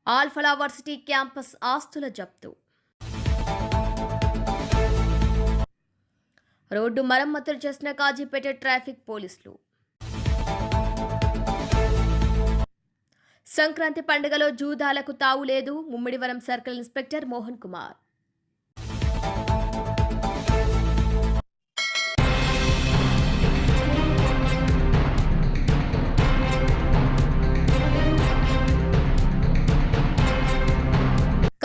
Alfalah varsity campus ఆస్తుల జప్తు. Road మరమ్మతులు చేసిన కాజీపేట ట్రాఫిక్ పోలీసులు. సంక్రాంతి పండుగలో జూదాలకు తావు లేదు. Mummidivaram circle inspector Mohan Kumar.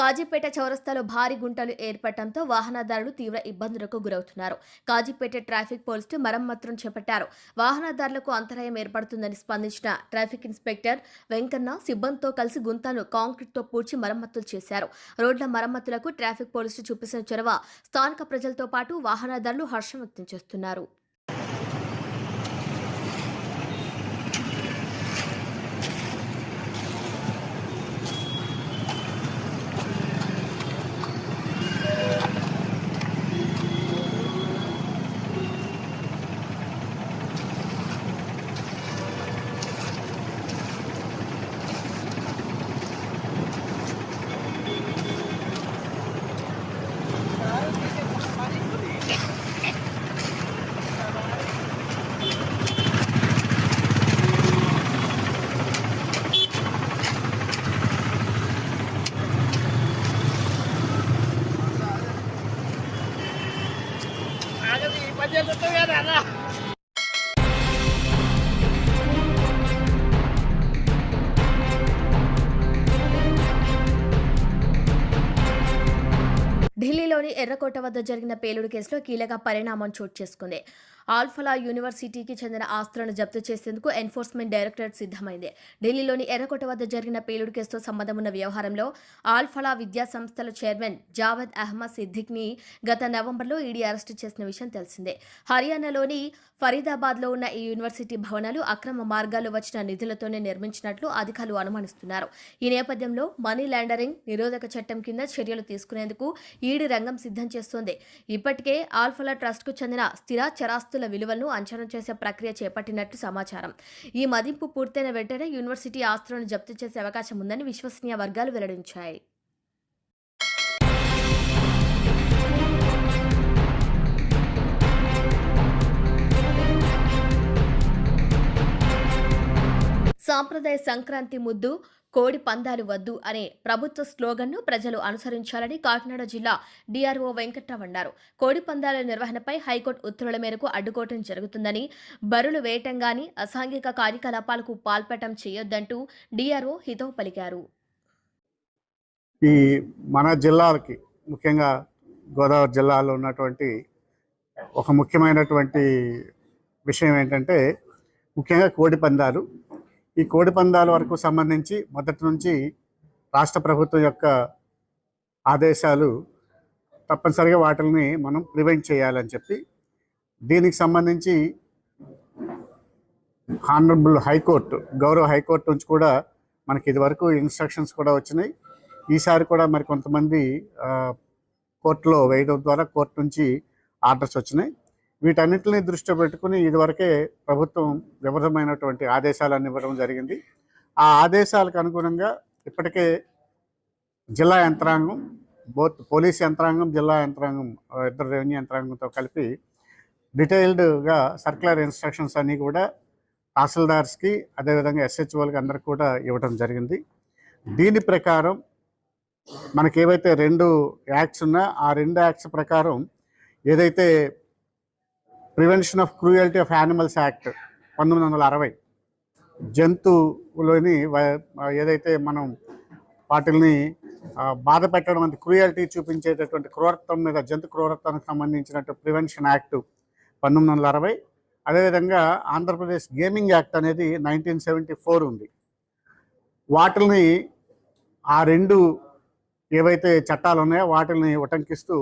కాజీపేట చౌరస్తాలో భారీ గుంటలు ఏర్పడటంతో వాహనదారులు తీవ్ర ఇబ్బందులకు గురవుతున్నారు. కాజీపేట ట్రాఫిక్ పోలీసులు మరమ్మతులను చేపట్టారు. వాహనదారులకు అంతరాయం ఏర్పడుతుందని స్పందించిన ట్రాఫిక్ ఇన్స్పెక్టర్ వెంకన్న సిబ్బందితో కలిసి గుంతను కాంక్రీట్తో పూడ్చి మరమ్మతులు చేశారు. రోడ్ల మరమ్మతులకు ట్రాఫిక్ పోలీసులు చూపిస్తున్న చొరవ స్థానిక ప్రజలతో పాటు వాహనదారులు హర్షం వ్యక్తం చేస్తున్నారు. ఢిల్లీలోని ఎర్రకోట వద్ద జరిగిన పేలుడు కేసులో కీలక పరిణామం చోటు చేసుకుంది. ఆల్ఫలా యూనివర్సిటీకి చెందిన ఆస్తులను జప్తు చేసేందుకు ఎన్ఫోర్స్మెంట్ డైరెక్టరేట్ సిద్ధమైంది. ఢిల్లీలోని ఎర్రకోట వద్ద జరిగిన పేలుడు కేసుతో సంబంధం ఉన్న వ్యవహారంలో ఆల్ఫలా విద్యా సంస్థల చైర్మన్ జావేద్ అహ్మద్ సిద్దిక్ని గత నవంబర్లో ఈడీ అరెస్టు చేసిన విషయం తెలిసిందే. హర్యానాలోని ఫరీదాబాద్లో ఉన్న ఈ యూనివర్సిటీ భవనాలు అక్రమ మార్గాల్లో వచ్చిన నిధులతోనే నిర్మించినట్లు అధికారులు అనుమానిస్తున్నారు. ఈ నేపథ్యంలో మనీ లాండరింగ్ నిరోధక చట్టం కింద చర్యలు తీసుకునేందుకు ఈడీ రంగం సిద్ధం చేస్తోంది. ఇప్పటికే ఆల్ఫలా ట్రస్ట్కు చెందిన స్థిర చరాస్తుల విలువలను అంచనా చేసే ప్రక్రియ చేపట్టినట్లు సమాచారం. ఈ మదింపు పూర్తయిన వెంటనే యూనివర్సిటీ ఆస్తులను జప్తు చేసే అవకాశం ఉందని విశ్వసనీయ వర్గాలు వెల్లడించాయి. సాంప్రదాయ సంక్రాంతి ముద్దు కోడి పందాలు వద్దు అనే ప్రభుత్వ స్లోగన్ను ప్రజలు అనుసరించాలని కాకినాడ జిల్లా డిఆర్ఓ వెంకట్రావు అన్నారు. కోడి పందాల నిర్వహణపై హైకోర్టు ఉత్తర్వుల మేరకు అడ్డుకోవటం జరుగుతుందని, బరులు వేయటం గాని అసాంఘిక కార్యకలాపాలకు పాల్పడటం చేయొద్దంటూ డిఆర్ఓ హితవు పలికారు. ఈ మన జిల్లాలకి ముఖ్యంగా గోదావరి జిల్లాలో ఉన్నటువంటి ఒక ముఖ్యమైనటువంటి విషయం ఏంటంటే ముఖ్యంగా కోడి పందాలు. ఈ కోడి పందాల వరకు సంబంధించి మొదటి నుంచి రాష్ట్ర ప్రభుత్వం యొక్క ఆదేశాలు తప్పనిసరిగా వాటిని మనం ప్రివెంట్ చేయాలని చెప్పి దీనికి సంబంధించి హానరబుల్ హైకోర్టు, గౌరవ హైకోర్టు నుంచి కూడా మనకి ఇదివరకు ఇన్స్ట్రక్షన్స్ కూడా వచ్చినాయి. ఈసారి కూడా మరి కొంతమంది కోర్టులో వేయడం ద్వారా కోర్టు నుంచి ఆర్డర్స్ వచ్చినాయి. వీటన్నిటిని దృష్టిలో పెట్టుకుని ఇదివరకే ప్రభుత్వం వివరమైనటువంటి ఆదేశాలను ఇవ్వడం జరిగింది. ఆ ఆదేశాలకు అనుగుణంగా ఇప్పటికే జిల్లా యంత్రాంగం, బోత్ పోలీస్ యంత్రాంగం, జిల్లా యంత్రాంగం, ఇద్దరు రెవెన్యూ యంత్రాంగంతో కలిపి డీటెయిల్డ్గా సర్క్యులర్ ఇన్స్ట్రక్షన్స్ అన్నీ కూడా తహసీల్దార్స్కి అదేవిధంగా ఎస్హెచ్ఓలకి అందరికి కూడా ఇవ్వడం జరిగింది. దీని ప్రకారం మనకి ఏవైతే 2 యాక్ట్స్ ఉన్నా ఆ 2 యాక్ట్స్ ప్రకారం ఏదైతే prevention of cruelty of animals act 1960, జంతువులని ఏదైతే మనం వాటిని బాధ పెట్టడం అంటే క్రూయల్టీ చూపించేటటువంటి క్రూరత్వం మీద, జంతు క్రూరత్వానికి సంబంధించినట్టు ప్రివెన్షన్ యాక్ట్ 1960, అదేవిధంగా ఆంధ్రప్రదేశ్ గేమింగ్ యాక్ట్ అనేది 1974 ఉంది. వాటిని ఆ 2 ఏవైతే చట్టాలు ఉన్నాయో వాటిని ఉటంకిస్తూ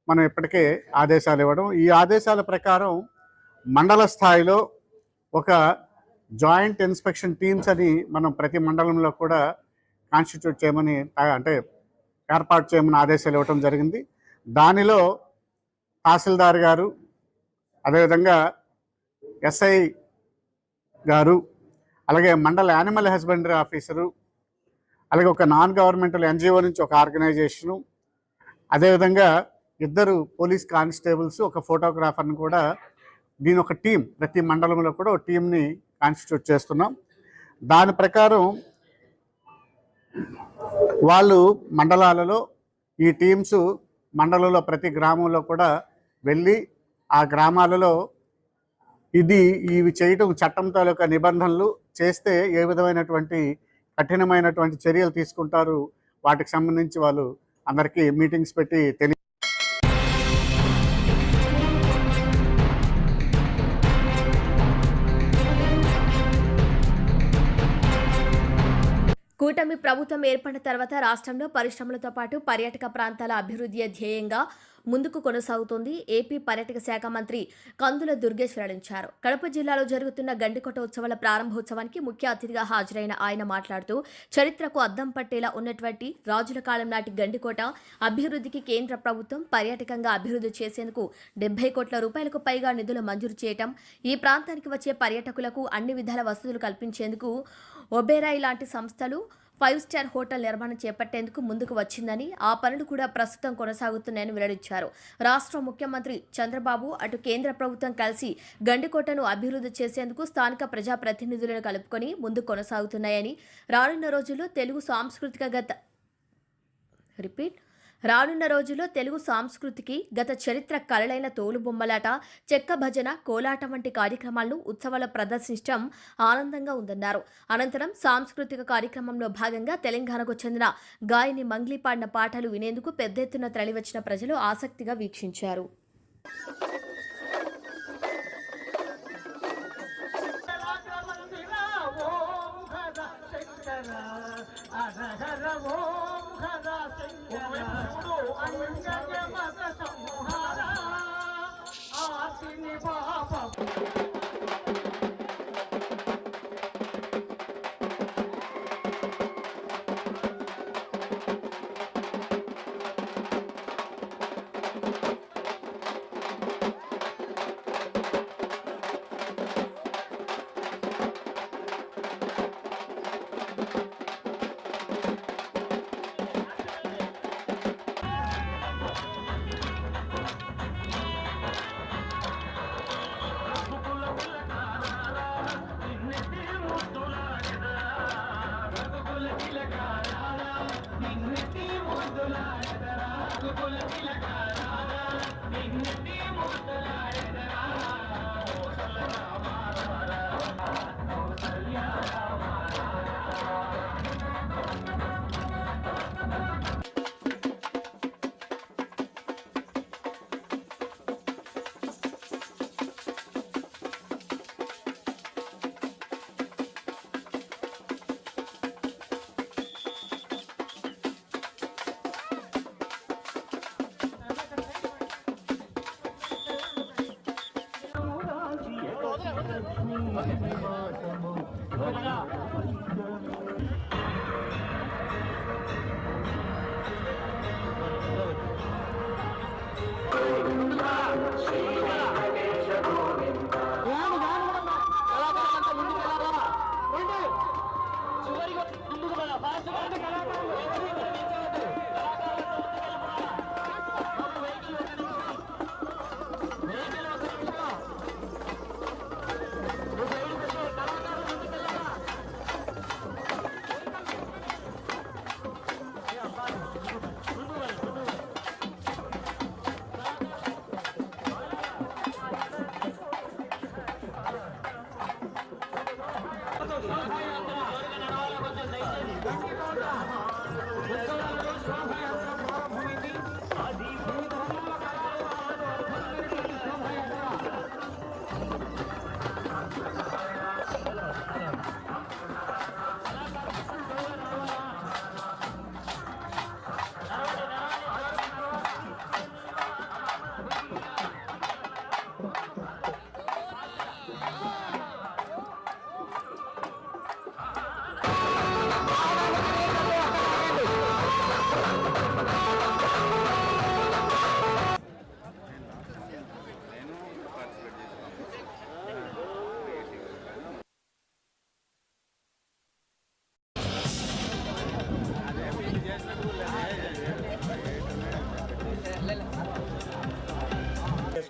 మనం ఇప్పటికే ఆదేశాలు ఇవ్వడం. ఈ ఆదేశాల ప్రకారం మండల స్థాయిలో ఒక జాయింట్ ఇన్స్పెక్షన్ టీమ్స్ అని మనం ప్రతి మండలంలో కూడా కాన్స్టిట్యూట్ చేయమని అంటే ఏర్పాటు చేయమని ఆదేశాలు ఇవ్వడం జరిగింది. దానిలో తహసీల్దార్ గారు, అదేవిధంగా ఎస్ఐ గారు, అలాగే మండల యానిమల్ హస్బెండరీ ఆఫీసరు, అలాగే ఒక నాన్ గవర్నమెంటల్ ఎన్జిఓ నుంచి ఒక ఆర్గనైజేషను, అదేవిధంగా 2 పోలీస్ కానిస్టేబుల్స్, ఒక ఫోటోగ్రాఫర్ని కూడా దీని ఒక టీం, ప్రతి మండలంలో కూడా ఒక టీంని కాన్స్టిట్యూట్ చేస్తున్నాం. దాని ప్రకారం వాళ్ళు మండలాలలో ఈ టీమ్స్ మండలంలో ప్రతి గ్రామంలో కూడా వెళ్ళి ఆ గ్రామాలలో ఇవి చేయటం చట్టం తాలూకా నిబంధనలు చేస్తే ఏ విధమైనటువంటి కఠినమైనటువంటి చర్యలు తీసుకుంటారు, వాటికి సంబంధించి వాళ్ళు అందరికీ మీటింగ్స్ పెట్టి కూటమి ప్రభుత్వం ఏర్పడిన తర్వాత రాష్ట్రంలో పరిశ్రమలతో పాటు పర్యాటక ప్రాంతాల అభివృద్ధి ధ్యేయంగా ముందుకు కొనసాగుతోంది. ఏపీ పర్యాటక శాఖ మంత్రి కందుల దుర్గేష్ వెల్లడించారు. కడప జిల్లాలో జరుగుతున్న గండికోట ఉత్సవాల ప్రారంభోత్సవానికి ముఖ్య అతిథిగా హాజరైన ఆయన మాట్లాడుతూ చరిత్రకు అద్దం పట్టేలా ఉన్నటువంటి రాజుల కాలం నాటి గండికోట అభివృద్ధికి కేంద్ర ప్రభుత్వం పర్యాటకంగా అభివృద్ధి చేసేందుకు 70 కోట్ల రూపాయలకు పైగా నిధులు మంజూరు చేయటం, ఈ ప్రాంతానికి వచ్చే పర్యాటకులకు అన్ని విధాల వసతులు కల్పించేందుకు ఒబెరాయ్ లాంటి సంస్థలు 5 స్టార్ హోటల్ నిర్మాణం చేపట్టేందుకు ముందుకు వచ్చిందని, ఆ పనులు కూడా ప్రస్తుతం కొనసాగుతున్నాయని వెల్లడించారు. రాష్ట్ర ముఖ్యమంత్రి చంద్రబాబు అటు కేంద్ర ప్రభుత్వం కలిసి గండికోటను అభివృద్ధి చేసేందుకు స్థానిక ప్రజాప్రతినిధులను కలుపుకొని ముందుకు కొనసాగుతున్నాయని, రానున్న రోజుల్లో తెలుగు సంస్కృతికి గత చరిత్ర కళలైన తోలుబొమ్మలాట, చెక్క భజన, కోలాటం వంటి కార్యక్రమాలను ఉత్సవాలు ప్రదర్శించడం ఆనందంగా ఉందన్నారు. అనంతరం సాంస్కృతిక కార్యక్రమంలో భాగంగా తెలంగాణకు చెందిన గాయని మంగ్లీ పాడిన పాటలు వినేందుకు పెద్ద ఎత్తున తరలివచ్చిన ప్రజలు ఆసక్తిగా వీక్షించారు.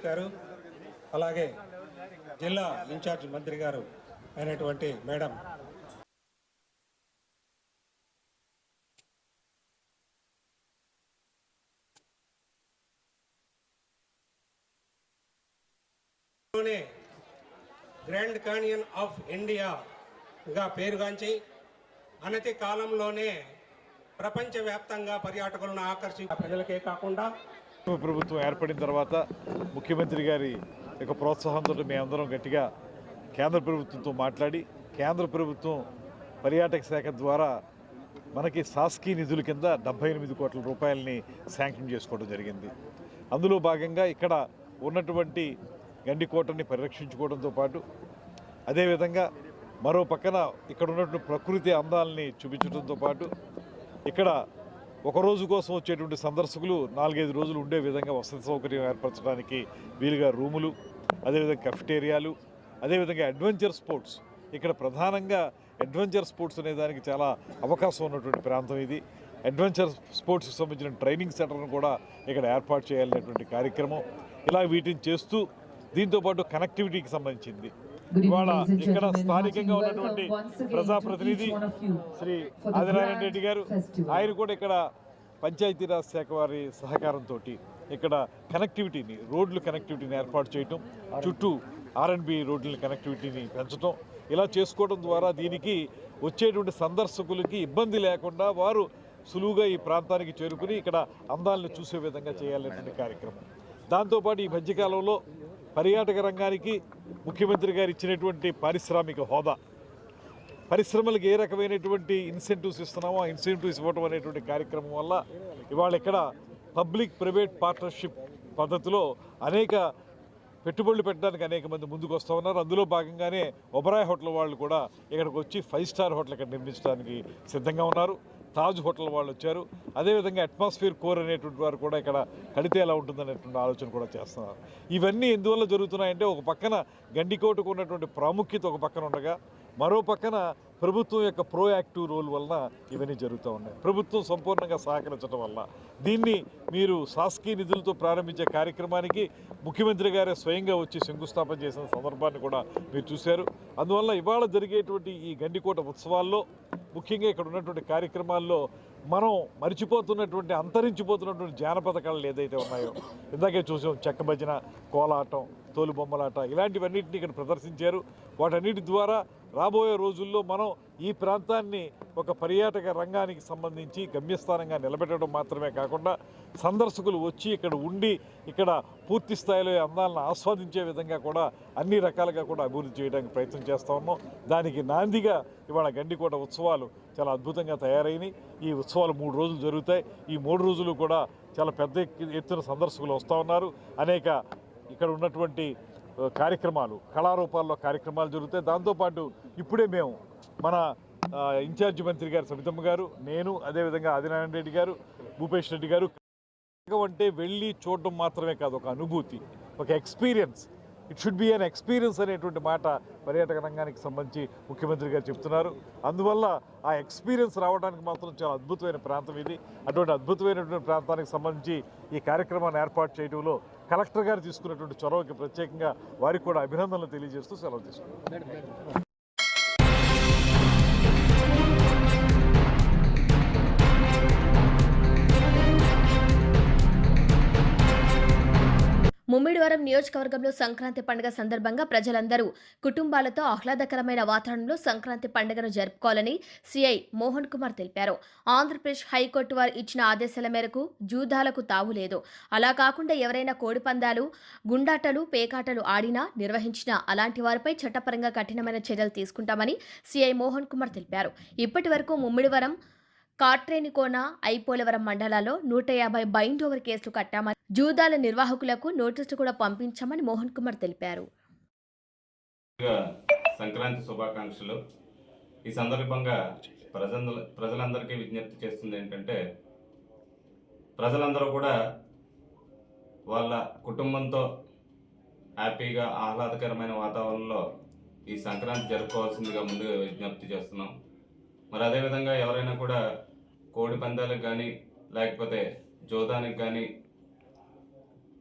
గారు, అలాగే జిల్లా ఇన్ఛార్జ్ మంత్రి గారు అయినటువంటి మేడం గ్రాండ్ కానియన్ ఆఫ్ ఇండియాగా పేరుగాంచి అనతి కాలంలోనే ప్రపంచవ్యాప్తంగా పర్యాటకులను ఆకర్షించే ప్రజలకే కాకుండా ప్రభుత్వం ఏర్పడిన తర్వాత ముఖ్యమంత్రి గారి యొక్క ప్రోత్సాహంతో మేమందరం గట్టిగా కేంద్ర ప్రభుత్వంతో మాట్లాడి కేంద్ర ప్రభుత్వం పర్యాటక శాఖ ద్వారా మనకి సాస్కీ నిధుల కింద 78 కోట్ల రూపాయలని శాంక్షన్ చేసుకోవడం జరిగింది. అందులో భాగంగా ఇక్కడ ఉన్నటువంటి గండికోటని పరిరక్షించుకోవడంతో పాటు అదేవిధంగా మరో పక్కన ఇక్కడ ఉన్నటువంటి ప్రకృతి అందాలని చూపించడంతో పాటు ఇక్కడ ఒక రోజు కోసం వచ్చేటువంటి సందర్శకులు 4-5 రోజులు ఉండే విధంగా వసతి సౌకర్యం ఏర్పరచడానికి వీలుగా రూములు, అదేవిధంగా కెఫెటేరియాలు, అదేవిధంగా అడ్వెంచర్ స్పోర్ట్స్. ఇక్కడ ప్రధానంగా అడ్వెంచర్ స్పోర్ట్స్ అనే దానికి చాలా అవకాశం ఉన్నటువంటి ప్రాంతం ఇది. అడ్వెంచర్ స్పోర్ట్స్కి సంబంధించిన ట్రైనింగ్ సెంటర్ను కూడా ఇక్కడ ఏర్పాటు చేయాలనేటువంటి కార్యక్రమం. ఇలా వీటిని చేస్తూ దీంతోపాటు కనెక్టివిటీకి సంబంధించింది ఇవాళ ఇక్కడ స్థానికంగా ఉన్నటువంటి ప్రజాప్రతినిధి శ్రీ ఆదినారాయణ రెడ్డి గారు, ఆయన కూడా ఇక్కడ పంచాయతీరాజ్ శాఖ వారి సహకారంతో ఇక్కడ కనెక్టివిటీని, రోడ్లు కనెక్టివిటీని ఏర్పాటు చేయటం, చుట్టూ R&B రోడ్ల కనెక్టివిటీని పెంచడం, ఇలా చేసుకోవడం ద్వారా దీనికి వచ్చేటువంటి సందర్శకులకి ఇబ్బంది లేకుండా వారు సులువుగా ఈ ప్రాంతానికి చేరుకుని ఇక్కడ అందాలను చూసే విధంగా చేయాలనేటువంటి కార్యక్రమం. దాంతోపాటు ఈ మధ్యకాలంలో పర్యాటక రంగానికి ముఖ్యమంత్రి గారు ఇచ్చినటువంటి పారిశ్రామిక హోదా, పరిశ్రమలకు ఏ రకమైనటువంటి ఇన్సెంటివ్స్ ఇస్తున్నామో ఆ ఇన్సెంటివ్స్ ఇవ్వడం అనేటువంటి కార్యక్రమం వల్ల ఇవాళ ఇక్కడ పబ్లిక్ ప్రైవేట్ పార్ట్నర్షిప్ పద్ధతిలో అనేక పెట్టుబడులు పెట్టడానికి అనేక మంది ముందుకు వస్తూ ఉన్నారు. అందులో భాగంగానే ఒబరాయ్ హోటల్ వాళ్ళు కూడా ఇక్కడికి వచ్చి 5 స్టార్ హోటల్ ఇక్కడ నిర్మించడానికి సిద్ధంగా ఉన్నారు. తాజ్ హోటల్ వాళ్ళు వచ్చారు. అదేవిధంగా అట్మాస్ఫియర్ కోర్ అనేటువంటి వారు కూడా ఇక్కడ కడితే ఎలా ఉంటుందనేటువంటి ఆలోచన కూడా చేస్తున్నారు. ఇవన్నీ ఎందువల్ల జరుగుతున్నాయంటే ఒక పక్కన గండికోటకు ఉన్నటువంటి ప్రాముఖ్యత ఒక పక్కన ఉండగా మరో పక్కన ప్రభుత్వం యొక్క ప్రోయాక్టివ్ రోల్ వలన ఇవన్నీ జరుగుతూ ఉన్నాయి. ప్రభుత్వం సంపూర్ణంగా సహకరించడం వల్ల దీన్ని మీరు సాస్కీ నిధులతో ప్రారంభించే కార్యక్రమానికి ముఖ్యమంత్రి గారే స్వయంగా వచ్చి శంకుస్థాపన చేసిన సందర్భాన్ని కూడా మీరు చూశారు. అందువల్ల ఇవాళ జరిగేటువంటి ఈ గండికోట ఉత్సవాల్లో ముఖ్యంగా ఇక్కడ ఉన్నటువంటి కార్యక్రమాల్లో మనం మర్చిపోతున్నటువంటి, అంతరించిపోతున్నటువంటి జానపద కళలు ఏదైతే ఉన్నాయో, ఇందాకే చూసాం చెక్క భజన, కోలాటం, తోలు బొమ్మలాట, ఇలాంటివన్నింటినీ ఇక్కడ ప్రదర్శించారు. వాటన్నిటి ద్వారా రాబోయే రోజుల్లో మనం ఈ ప్రాంతాన్ని ఒక పర్యాటక రంగానికి సంబంధించి గమ్యస్థానంగా నిలబెట్టడం మాత్రమే కాకుండా సందర్శకులు వచ్చి ఇక్కడ ఉండి ఇక్కడ పూర్తి స్థాయిలో అందాలను ఆస్వాదించే విధంగా కూడా అన్ని రకాలుగా కూడా అభివృద్ధి చేయడానికి ప్రయత్నం చేస్తూ ఉన్నాం. దానికి నాందిగా ఇవాళ గండికోట ఉత్సవాలు చాలా అద్భుతంగా తయారైనవి. ఈ ఉత్సవాలు 3 రోజులు జరుగుతాయి. ఈ 3 రోజులు కూడా చాలా పెద్ద ఎత్తున సందర్శకులు వస్తూ ఉన్నారు. అనేక ఇక్కడ ఉన్నటువంటి కార్యక్రమాలు, కళారూపాల్లో కార్యక్రమాలు జరుగుతాయి. దాంతోపాటు ఇప్పుడే మేము మన ఇన్ఛార్జి మంత్రి గారు సబితమ్మ గారు, నేను, అదేవిధంగా ఆదినారాయణ రెడ్డి గారు, భూపేష్ రెడ్డి గారు అంటే వెళ్ళి చూడడం మాత్రమే కాదు, ఒక అనుభూతి, ఒక experience. It should be an experience అనేటువంటి మాట పర్యాటక రంగానికి సంబంధించి ముఖ్యమంత్రి గారు చెప్తున్నారు. అందువల్ల ఆ ఎక్స్పీరియన్స్ రావడానికి మాత్రం చాలా అద్భుతమైన ప్రాంతం ఇది. అటువంటి అద్భుతమైనటువంటి ప్రాంతానికి సంబంధించి ఈ కార్యక్రమాన్ని ఏర్పాటు చేయడంలో కలెక్టర్ గారు తీసుకున్నటువంటి చొరవకి ప్రత్యేకంగా వారికి కూడా అభినందనలు తెలియజేస్తూ సెలవు తీసుకున్నారు. ముమ్మిడివరం నియోజకవర్గంలో సంక్రాంతి పండుగ సందర్భంగా ప్రజలందరూ కుటుంబాలతో ఆహ్లాదకరమైన వాతావరణంలో సంక్రాంతి పండుగను జరుపుకోవాలని సిఐ మోహన్ కుమార్ తెలిపారు. ఆంధ్రప్రదేశ్ హైకోర్టు వారు ఇచ్చిన ఆదేశాల మేరకు జూదాలకు తావులేదు. అలా కాకుండా ఎవరైనా కోడిపందాలు, గుండాటలు, పేకాటలు ఆడినా, నిర్వహించినా అలాంటి వారిపై చట్టపరంగా కఠినమైన చర్యలు తీసుకుంటామని సిఐ మోహన్ కుమార్ తెలిపారు. ఇప్పటి వరకు ముమ్మిడివరం, కాట్రేనికోన, ఐపోలవరం మండలాల్లో 150 బైండ్ ఓవర్ కేసులు కట్టామని, జూదాల నిర్వాహకులకు నోటీసులు కూడా పంపించామని మోహన్ కుమార్ తెలిపారు. సంక్రాంతి శుభాకాంక్షలు. ఈ సందర్భంగా ప్రజలందరికీ విజ్ఞప్తి చేస్తుంది ఏంటంటే, ప్రజలందరూ కూడా వాళ్ళ కుటుంబంతో హ్యాపీగా ఆహ్లాదకరమైన వాతావరణంలో ఈ సంక్రాంతి జరుపుకోవాల్సిందిగా ముందుగా విజ్ఞప్తి చేస్తున్నాం. మరి అదేవిధంగా ఎవరైనా కూడా కోడి పందాలకు కానీ, లేకపోతే జోదానికి కానీ,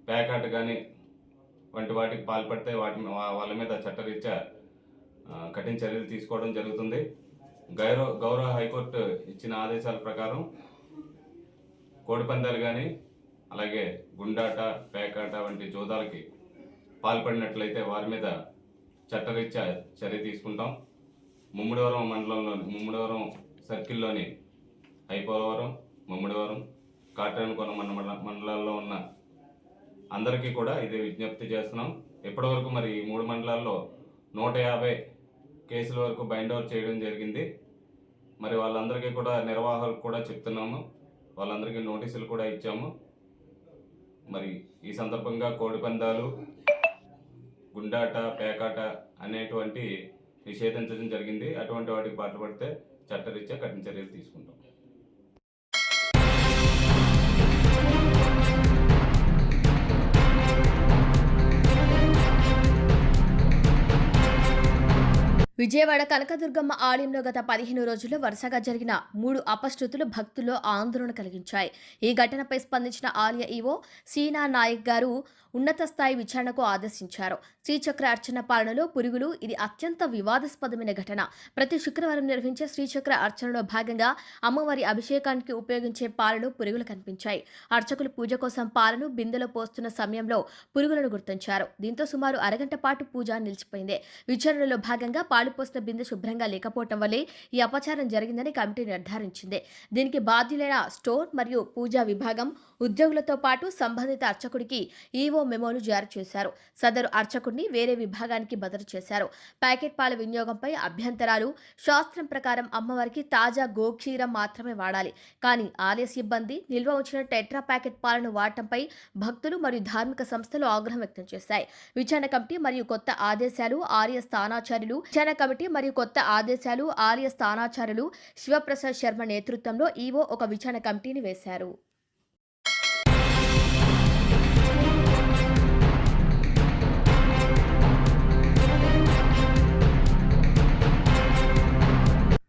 పేకాట కానీ వంటి వాటికి పాల్పడితే వాళ్ళ మీద చట్టరీత్యా కఠిన చర్యలు తీసుకోవడం జరుగుతుంది. గౌరవ హైకోర్టు ఇచ్చిన ఆదేశాల ప్రకారం కోడిపందాలు కానీ అలాగే గుండాట, పేకాట వంటి జూదాలకి పాల్పడినట్లయితే వారి మీద చట్టరీత్యా చర్య తీసుకుంటాం. ముమ్మిడివరం సర్కిల్లోని ఐపోలవరం, ముమ్మిడివరం, కాట్రేనికోన మండలాల్లో ఉన్న అందరికీ కూడా ఇదే విజ్ఞప్తి చేస్తున్నాం. ఇప్పటివరకు మరి ఈ 3 మండలాల్లో 150 కేసుల వరకు బైండ్ ఓవర్ చేయడం జరిగింది. మరి వాళ్ళందరికీ కూడా నిర్వాహకులకు కూడా చెప్తున్నాము, వాళ్ళందరికీ నోటీసులు కూడా ఇచ్చాము. మరి ఈ సందర్భంగా కోడిపందాలు, గుండాట, పేకాట అనేటువంటి నిషేధించడం జరిగింది. అటువంటి వాటికి పాల్పడితే చట్టరీత్యా కఠిన చర్యలు తీసుకుంటాం. విజయవాడ కనకదుర్గమ్మ ఆలయంలో గత 15 రోజుల్లో వరుసగా జరిగిన 3 అపశృతులు భక్తుల్లో ఆందోళన కలిగించాయి. ఈ ఘటనపై స్పందించిన ఆలయ ఈవో సీనా నాయక్ గారు ఉన్నత స్థాయి విచారణకు ఆదేశించారు. శ్రీచక్ర అర్చన పాలనలో పురుగులు ఇది అత్యంత వివాదాస్పదమైన ఘటన. ప్రతి శుక్రవారం నిర్వహించే శ్రీచక్ర అర్చనలో భాగంగా అమ్మవారి అభిషేకానికి ఉపయోగించే పాలలో పురుగులు కనిపించాయి. అర్చకులు పూజ కోసం పాలను బిందెలో పోస్తున్న సమయంలో పురుగులను గుర్తించారు. దీంతో సుమారు అరగంట పాటు పూజ నిలిచిపోయింది. విచారణలో భాగంగా పాలు పోసిన బిందె శుభ్రంగా లేకపోవటం వల్లే ఈ అపచారం జరిగిందని కమిటీ నిర్ధారించింది. దీనికి బాధ్యులైన స్టోర్ మరియు పూజా విభాగం ఉద్యోగులతో పాటు సంబంధిత అర్చకుడికి ఈవో మెమోను జారీ చేశారు. సదరు అర్చకుడిని వేరే విభాగానికి బదిలీ చేశారు. ప్యాకెట్ పాల వినియోగంపై అభ్యంతరాలు. శాస్త్రం ప్రకారం అమ్మవారికి తాజా గోక్షీరం మాత్రమే వాడాలి. కానీ ఆలయ సిబ్బంది నిల్వ ఉంచిన టెట్రా ప్యాకెట్ పాలను వాడటంపై భక్తులు మరియు ధార్మిక సంస్థలు ఆగ్రహం వ్యక్తం చేశాయి. విచారణ కమిటీ మరియు కొత్త ఆదేశాలు ఆలయ స్థానాచార్యులు శివప్రసాద్ శర్మ నేతృత్వంలో ఈవో ఒక విచారణ కమిటీని వేశారు.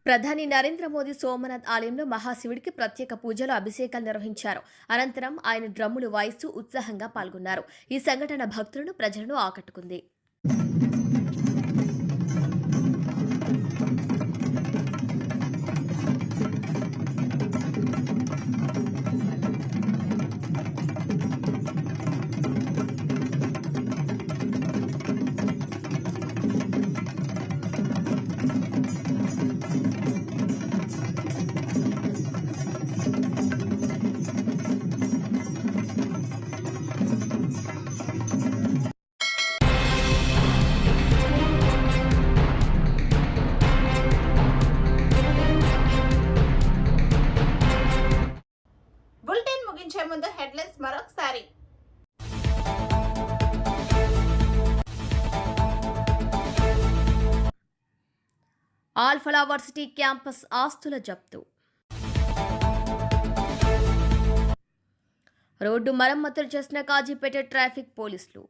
ప్రధాని నరేంద్ర మోదీ సోమనాథ్ ఆలయంలో మహాశివుడికి ప్రత్యేక పూజలు, అభిషేకాలు నిర్వహించారు. అనంతరం ఆయన డ్రమ్ములు వాయిస్తూ ఉత్సాహంగా పాల్గొన్నారు. ఈ సంఘటన భక్తులను, ప్రజలను ఆకట్టుకుంది. ముందు హెడ్లైన్స్ మరొకసారి. ఆల్ఫలా వర్సిటీ క్యాంపస్ ఆస్తుల జప్తు. రోడ్డు మరమ్మతులు చేసిన కాజీపేట ట్రాఫిక్ పోలీసులు.